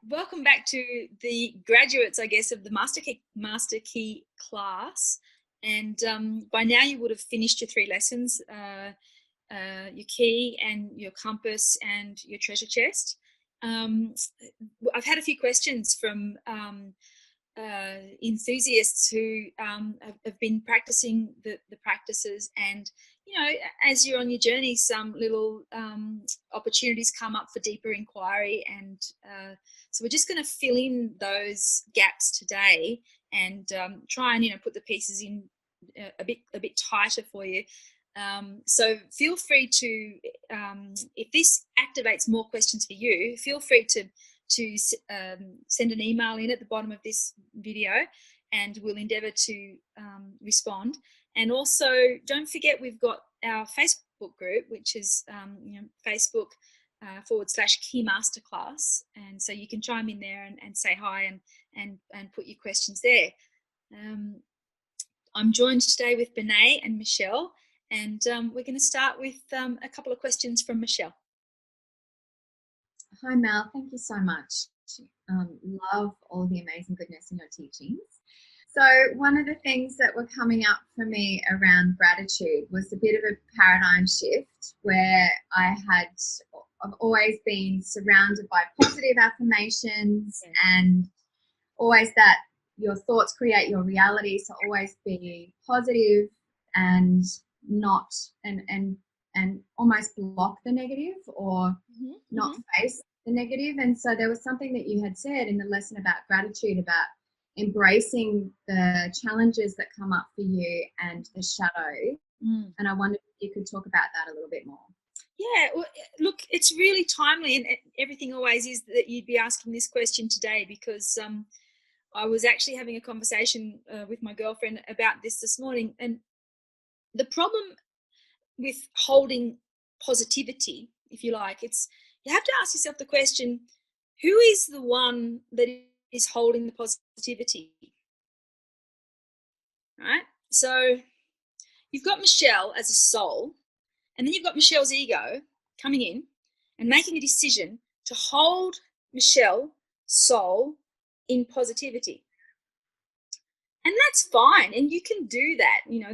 welcome back to the graduates, I guess, of the Master Key class. And by now you would have finished your 3 lessons, your key and your compass and your treasure chest. I've had a few questions from enthusiasts who have been practicing the practices, and as you're on your journey, some little opportunities come up for deeper inquiry, and so we're just going to fill in those gaps today and try and put the pieces in a bit tighter for you. So feel free to, if this activates more questions for you, feel free to send an email in at the bottom of this video, and we'll endeavour to respond. And also, don't forget, we've got our Facebook group, which is Facebook /Key Masterclass, and so you can chime in there and say hi and put your questions there. I'm joined today with Benet and Michelle, and we're going to start with a couple of questions from Michelle. Hi Mel, thank you so much. Love all the amazing goodness in your teachings. So one of the things that were coming up for me around gratitude was a bit of a paradigm shift, where I've always been surrounded by positive affirmations, and always that your thoughts create your reality. So always be positive and not and almost block the negative, or not face the negative. And so there was something that you had said in the lesson about gratitude, about embracing the challenges that come up for you and the shadow. And I wondered if you could talk about that a little bit more. Yeah, well, look, it's really timely, and everything always is that you'd be asking this question today, because I was actually having a conversation with my girlfriend about this morning, and the problem with holding positivity, if you like, you have to ask yourself the question, who is the one that is holding the positivity? Right? So you've got Michelle as a soul, and then you've got Michelle's ego coming in and making a decision to hold Michelle, soul, in positivity. And that's fine, and you can do that. You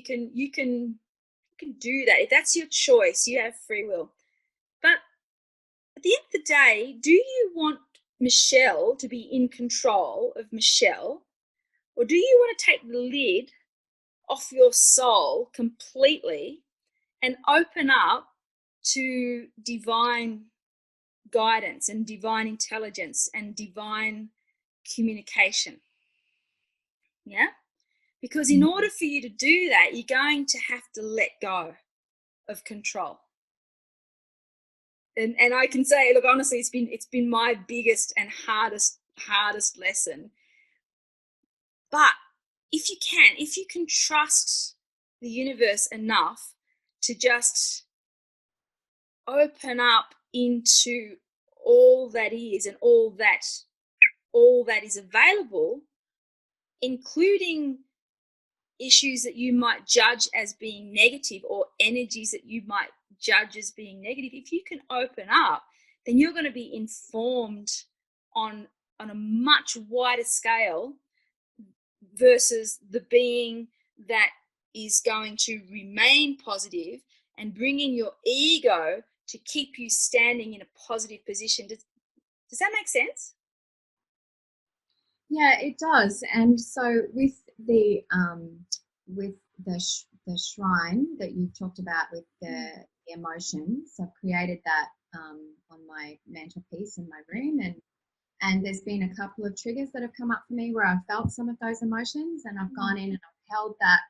can do that. If that's your choice, you have free will. But at the end of the day, do you want Michelle to be in control of Michelle, or do you want to take the lid off your soul completely and open up to divine guidance and divine intelligence and divine communication? Yeah? Because in order for you to do that, you're going to have to let go of control. And I can say, look, honestly, it's been my biggest and hardest lesson. But if you can trust the universe enough to just open up into all that is and all that is available, including issues that you might judge as being negative, or energies that you might judge as being negative, if you can open up, then you're going to be informed on a much wider scale versus the being that is going to remain positive and bring in your ego to keep you standing in a positive position. Does that make sense? Yeah, it does. And so with the shrine that you've talked about with the emotions, I've created that on my mantelpiece in my room, and there's been a couple of triggers that have come up for me where I've felt some of those emotions, and I've gone in and I've held that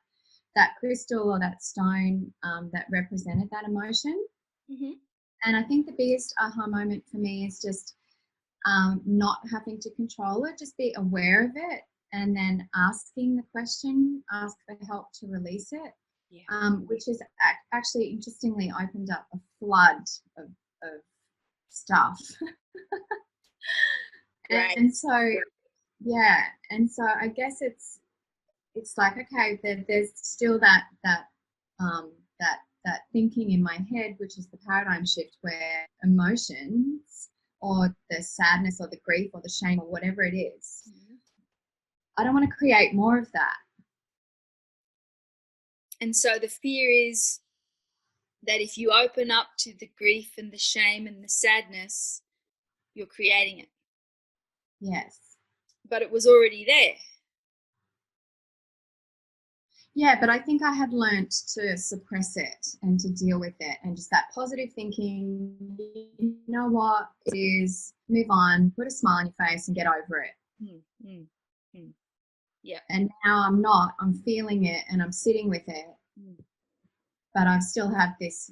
crystal or that stone that represented that emotion. And I think the biggest aha moment for me is just not having to control it, just be aware of it, and then asking the question, ask for help to release it, which has actually interestingly opened up a flood of stuff. Right. And so I guess it's like, okay, there's still that thinking in my head, which is the paradigm shift, where emotions or the sadness or the grief or the shame or whatever it is. I don't want to create more of that. And so the fear is that if you open up to the grief and the shame and the sadness, you're creating it. Yes. But it was already there. Yeah, but I think I had learnt to suppress it and to deal with it, and just that positive thinking, you know what, it is, move on, put a smile on your face and get over it. Yeah. And now I'm feeling it and I'm sitting with it. But I still have this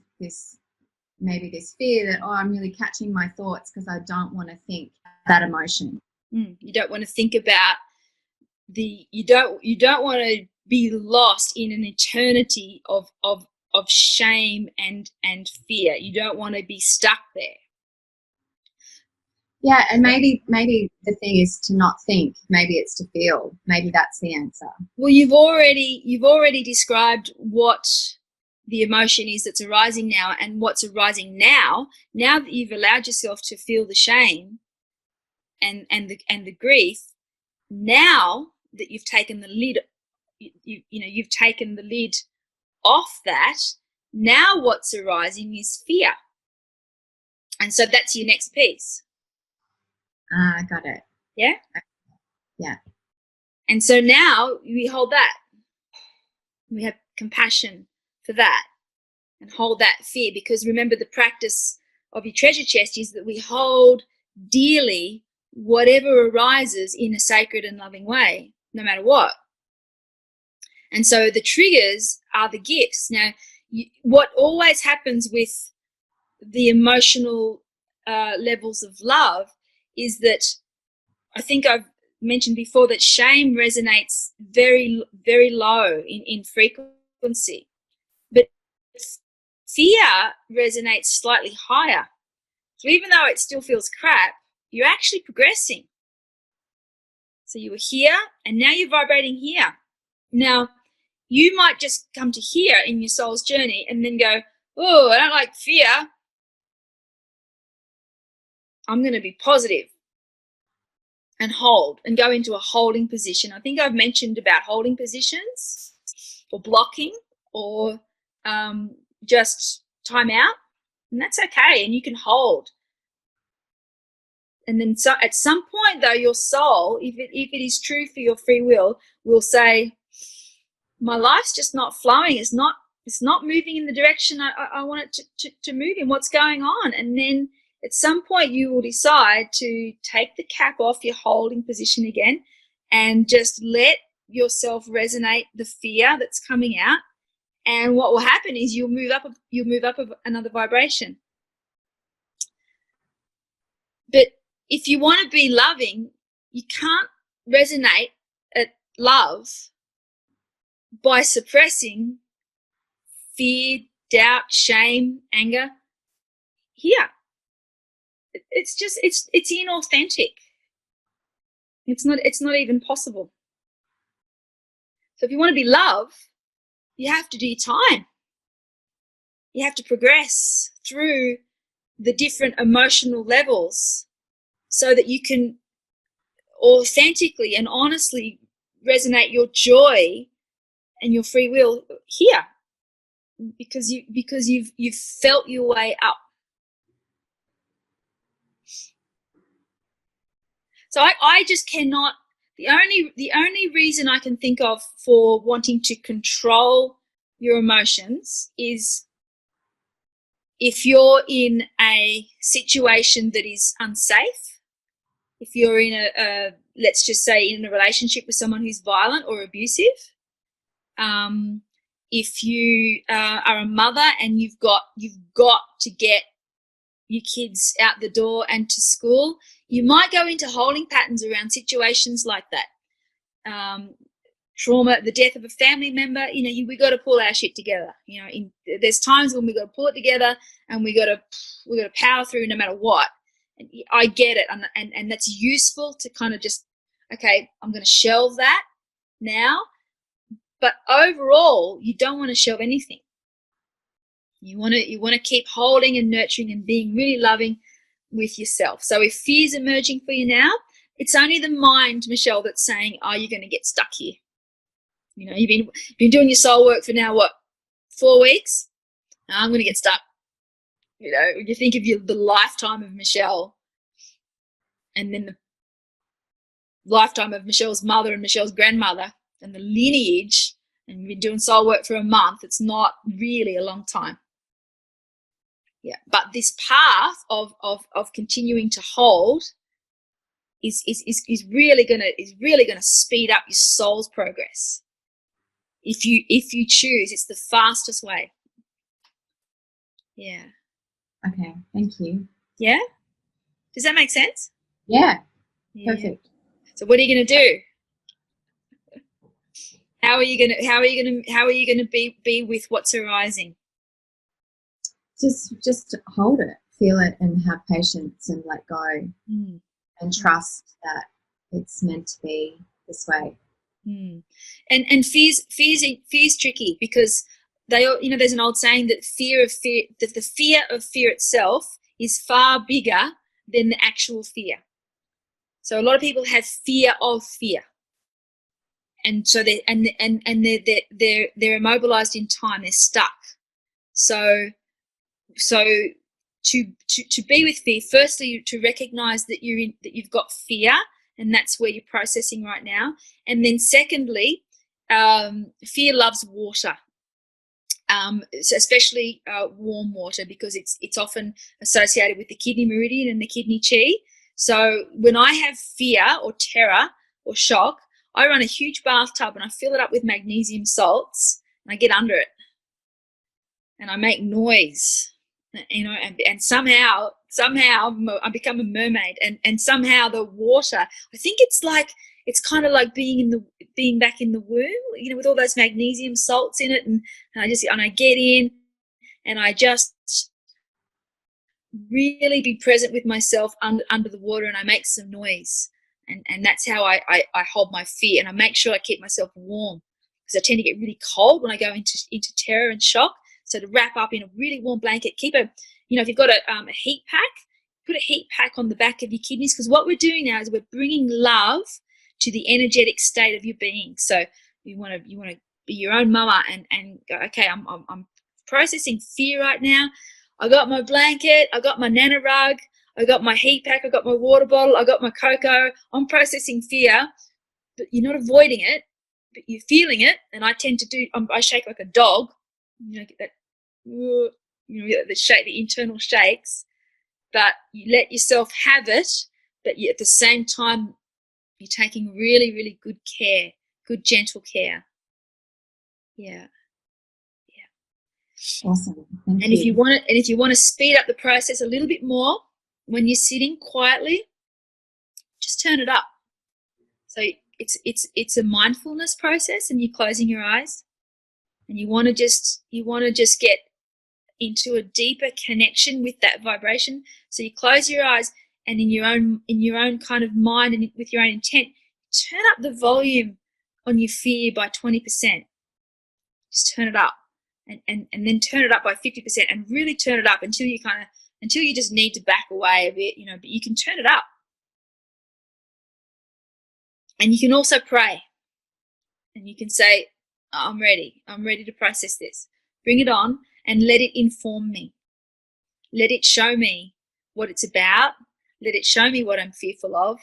maybe this fear that, I'm really catching my thoughts because I don't want to think that emotion. You don't want to think about you don't want to be lost in an eternity of shame and fear. You don't want to be stuck there. Yeah, and maybe the thing is to not think. Maybe it's to feel. Maybe that's the answer. Well, you've already described what the emotion is that's arising now, and what's arising now that you've allowed yourself to feel the shame and the grief. Now that you've taken the lid, you've taken the lid off that. Now what's arising is fear, and so that's your next piece. I got it. Yeah. Yeah. And so now we hold that. We have compassion for that and hold that fear, because remember, the practice of your treasure chest is that we hold dearly whatever arises in a sacred and loving way, no matter what. And so the triggers are the gifts. Now, what always happens with the emotional levels of love is that, I think I've mentioned before, that shame resonates very, very low in frequency, but fear resonates slightly higher. So even though it still feels crap, you're actually progressing. So you were here and now you're vibrating here. Now, you might just come to here in your soul's journey and then go, oh, I don't like fear. I'm going to be positive and hold and go into a holding position. I think I've mentioned about holding positions or blocking or just time out, and that's okay. And you can hold. And then so at some point, though, your soul, if it is true for your free will say, my life's just not flowing. It's not moving in the direction I want it to move in. What's going on? And then at some point you will decide to take the cap off your holding position again and just let yourself resonate the fear that's coming out. And what will happen is you'll move up another vibration. But if you want to be loving, you can't resonate at love by suppressing fear, doubt, shame, anger here. It's just it's inauthentic. It's not even possible. So if you want to be love, you have to do your time. You have to progress through the different emotional levels so that you can authentically and honestly resonate your joy and your free will here, because you've felt your way up. So I just cannot. The only reason I can think of for wanting to control your emotions is if you're in a situation that is unsafe. If you're in a let's just say in a relationship with someone who's violent or abusive. If you are a mother and you've got to get your kids out the door and to school, you might go into holding patterns around situations like that. Trauma, the death of a family member, we got to pull our shit together. There's times when we got to pull it together and we got to power through no matter what. And I get it, and that's useful to kind of just, okay, I'm going to shelve that now. But overall, you don't want to shelve anything. You want to keep holding and nurturing and being really loving with yourself. So if fear's emerging for you now, it's only the mind, Michelle, that's saying, oh, you're going to get stuck here. You know, you've been doing your soul work for now, what, 4 weeks? I'm going to get stuck. You know, you think of the lifetime of Michelle, and then the lifetime of Michelle's mother and Michelle's grandmother, and the lineage, and you've been doing soul work for a month. It's not really a long time. Yeah, but this path of continuing to hold is really gonna speed up your soul's progress. If you choose, it's the fastest way. Yeah. Okay, thank you. Yeah? Does that make sense? Yeah. Perfect. So what are you gonna do? How are you gonna be with what's arising? Just hold it, feel it, and have patience and let go, and trust that it's meant to be this way. And fear's tricky, because there's an old saying that the fear of fear itself is far bigger than the actual fear. So a lot of people have fear of fear, and so they're immobilized in time. They're stuck. So to be with fear, firstly, to recognize that you've got fear, and that's where you're processing right now. And then secondly, fear loves water, especially warm water, because it's often associated with the kidney meridian and the kidney chi. So when I have fear or terror or shock, I run a huge bathtub and I fill it up with magnesium salts, and I get under it and I make noise. You know, and somehow I become a mermaid, and somehow the water, I think it's kind of like being back in the womb, you know, with all those magnesium salts in it, and I get in, and I just really be present with myself under the water, and I make some noise, and that's how I hold my fear, and I make sure I keep myself warm, because I tend to get really cold when I go into terror and shock. So to wrap up in a really warm blanket, if you've got a heat pack, put a heat pack on the back of your kidneys, because what we're doing now is we're bringing love to the energetic state of your being. So you want to be your own mama and go, okay, I'm processing fear right now. I got my blanket, I got my nana rug, I got my heat pack, I got my water bottle, I got my cocoa. I'm processing fear, but you're not avoiding it, but you're feeling it. And I tend to I shake like a dog. You know, get that, the shake, the internal shakes, but you let yourself have it, but at the same time, you're taking really, really good care, good, gentle care. Yeah. Awesome. Thank you. If you want to speed up the process a little bit more, when you're sitting quietly, just turn it up. So it's a mindfulness process, and you're closing your eyes, and you want to just get into a deeper connection with that vibration. So you close your eyes, and in your own kind of mind and with your own intent, turn up the volume on your fear by 20%. Just turn it up, and then turn it up by 50%, and really turn it up until you just need to back away a bit, but you can turn it up. And you can also pray, and you can say, I'm ready to process this. Bring it on, and let it inform me. Let it show me what it's about. Let it show me what I'm fearful of.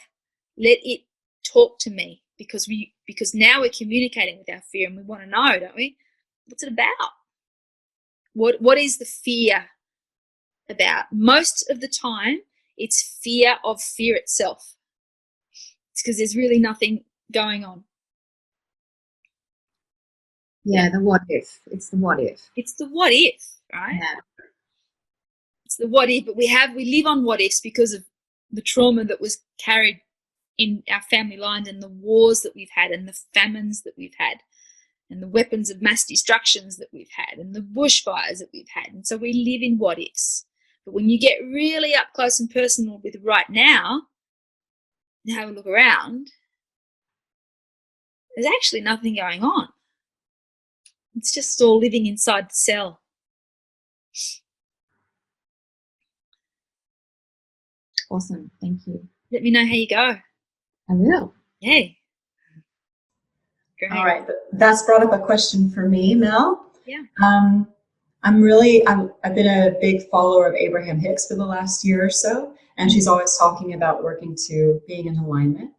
Let it talk to me, because now we're communicating with our fear, and we want to know, don't we? What's it about? What is the fear about? Most of the time, it's fear of fear itself. It's because there's really nothing going on. Yeah, the what if. It's the what if. It's the what if, right? Yeah. It's the what if, but we live on what ifs because of the trauma that was carried in our family lines, and the wars that we've had, and the famines that we've had, and the weapons of mass destructions that we've had, and the bushfires that we've had. And so we live in what ifs. But when you get really up close and personal with right now, and have a look around, there's actually nothing going on. It's just all living inside the cell. Awesome. Thank you. Let me know how you go. I will. Yay. All right. That's brought up a question for me, Mel. Yeah. I've been a big follower of Abraham Hicks for the last year or so, and she's always talking about working to being in alignment.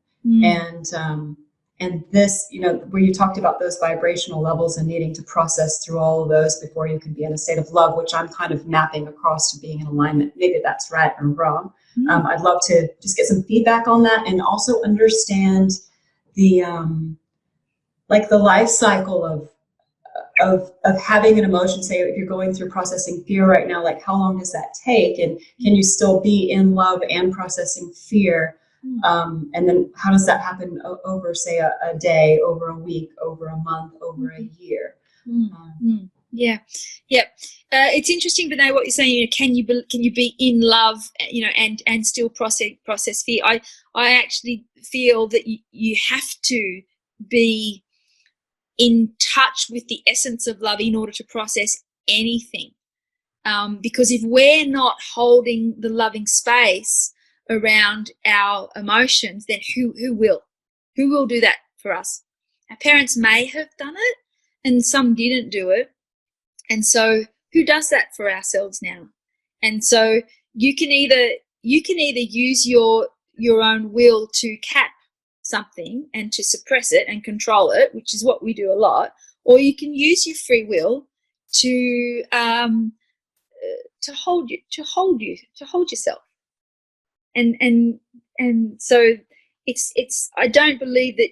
And this, where you talked about those vibrational levels and needing to process through all of those before you can be in a state of love, which I'm kind of mapping across to being in alignment. Maybe that's right or wrong. I'd love to just get some feedback on that, and also understand the the life cycle of having an emotion. Say if you're going through processing fear right now, like how long does that take, and can you still be in love and processing fear? And then how does that happen over, say, a day, over a week, over a month, over a year? Yeah. It's interesting, Vinay, what you're saying. Can you be in love, and still process fear? I actually feel that you have to be in touch with the essence of love in order to process anything. Because if we're not holding the loving space around our emotions, then who will? Who will do that for us? Our parents may have done it, and some didn't do it. And so who does that for ourselves now? And so you can either use your own will to cap something and to suppress it and control it, which is what we do a lot, or you can use your free will to hold yourself. And so it's I don't believe that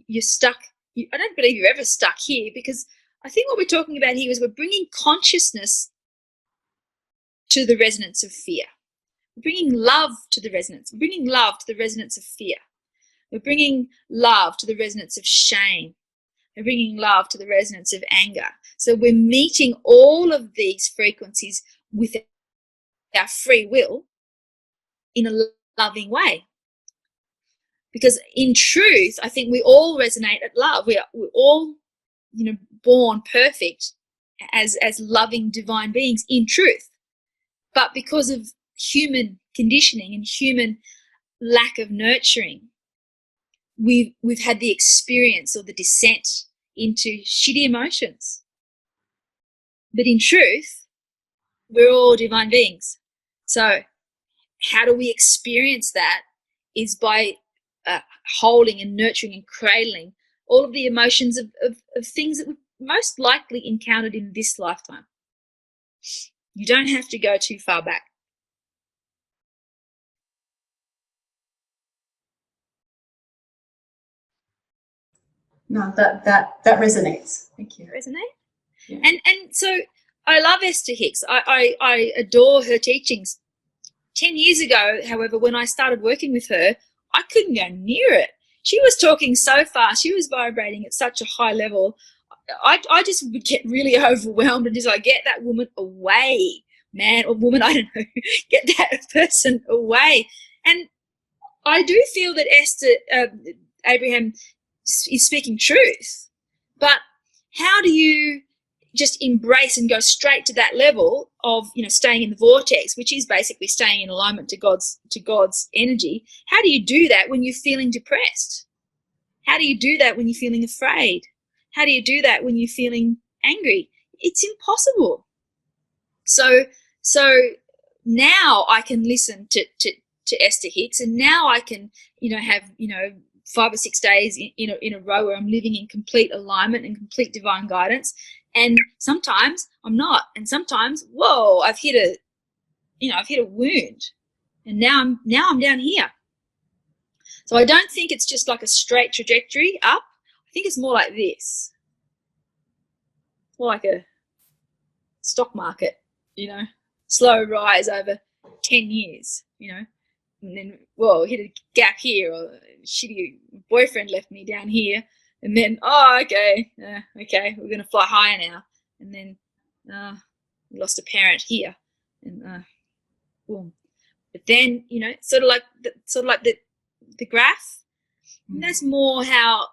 you're stuck. I don't believe you're ever stuck here, because I think what we're talking about here is we're bringing consciousness to the resonance of fear. We're bringing love to the resonance. We're bringing love to the resonance of fear. We're bringing love to the resonance of shame. We're bringing love to the resonance of anger. So we're meeting all of these frequencies with our free will in a loving way. Because in truth, I think we all resonate at love. We're all, born perfect as loving divine beings in truth. But because of human conditioning and human lack of nurturing, we've had the experience or the descent into shitty emotions. But in truth, we're all divine beings. So how do we experience that? Is by holding and nurturing and cradling all of the emotions of things that we've most likely encountered in this lifetime. You don't have to go too far back. No, that resonates. Thank you. Resonate? Yeah. And so I love Esther Hicks. I adore her teachings. 10 years ago, however, when I started working with her, I couldn't go near it. She was talking so fast. She was vibrating at such a high level. I just would get really overwhelmed and just like, get that woman away, man, or woman, I don't know, get that person away. And I do feel that Abraham is speaking truth. But how do you just embrace and go straight to that level of staying in the vortex, which is basically staying in alignment to God's energy? How do you do that when you're feeling depressed? How do you do that when you're feeling afraid? How do you do that when you're feeling angry? It's impossible. So now I can listen to Esther Hicks, and now I can have 5 or 6 days in a row where I'm living in complete alignment and complete divine guidance. And sometimes I'm not, and sometimes, whoa, I've hit a wound, and now I'm down here. So I don't think it's just like a straight trajectory up. I think it's more like this, more like a stock market, slow rise over 10 years, and then, whoa, hit a gap here, or a shitty boyfriend left me down here. And then, okay, we're going to fly higher now. And then we lost a parent here, and boom. But then, sort of like the graph. And that's more how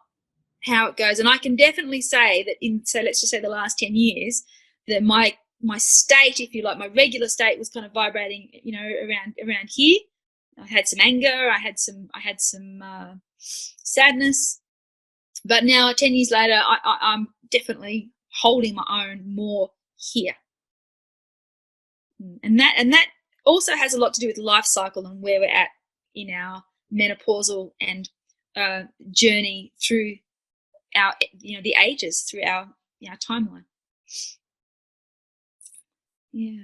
it goes. And I can definitely say that let's just say the last 10 years, that my state, if you like, my regular state was kind of vibrating, around here. I had some anger, I had some sadness, but now 10 years later, I'm definitely holding my own more here. And that also has a lot to do with life cycle and where we're at in our menopausal and journey through our, the ages, through our timeline. Yeah.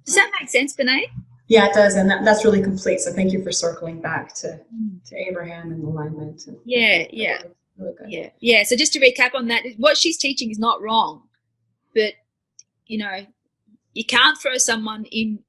Does that make sense, Benet? Yeah, it does, and that's really complete. So thank you for circling back to Abraham and alignment. And yeah. Really good. Yeah. So just to recap on that, what she's teaching is not wrong, but you can't throw someone in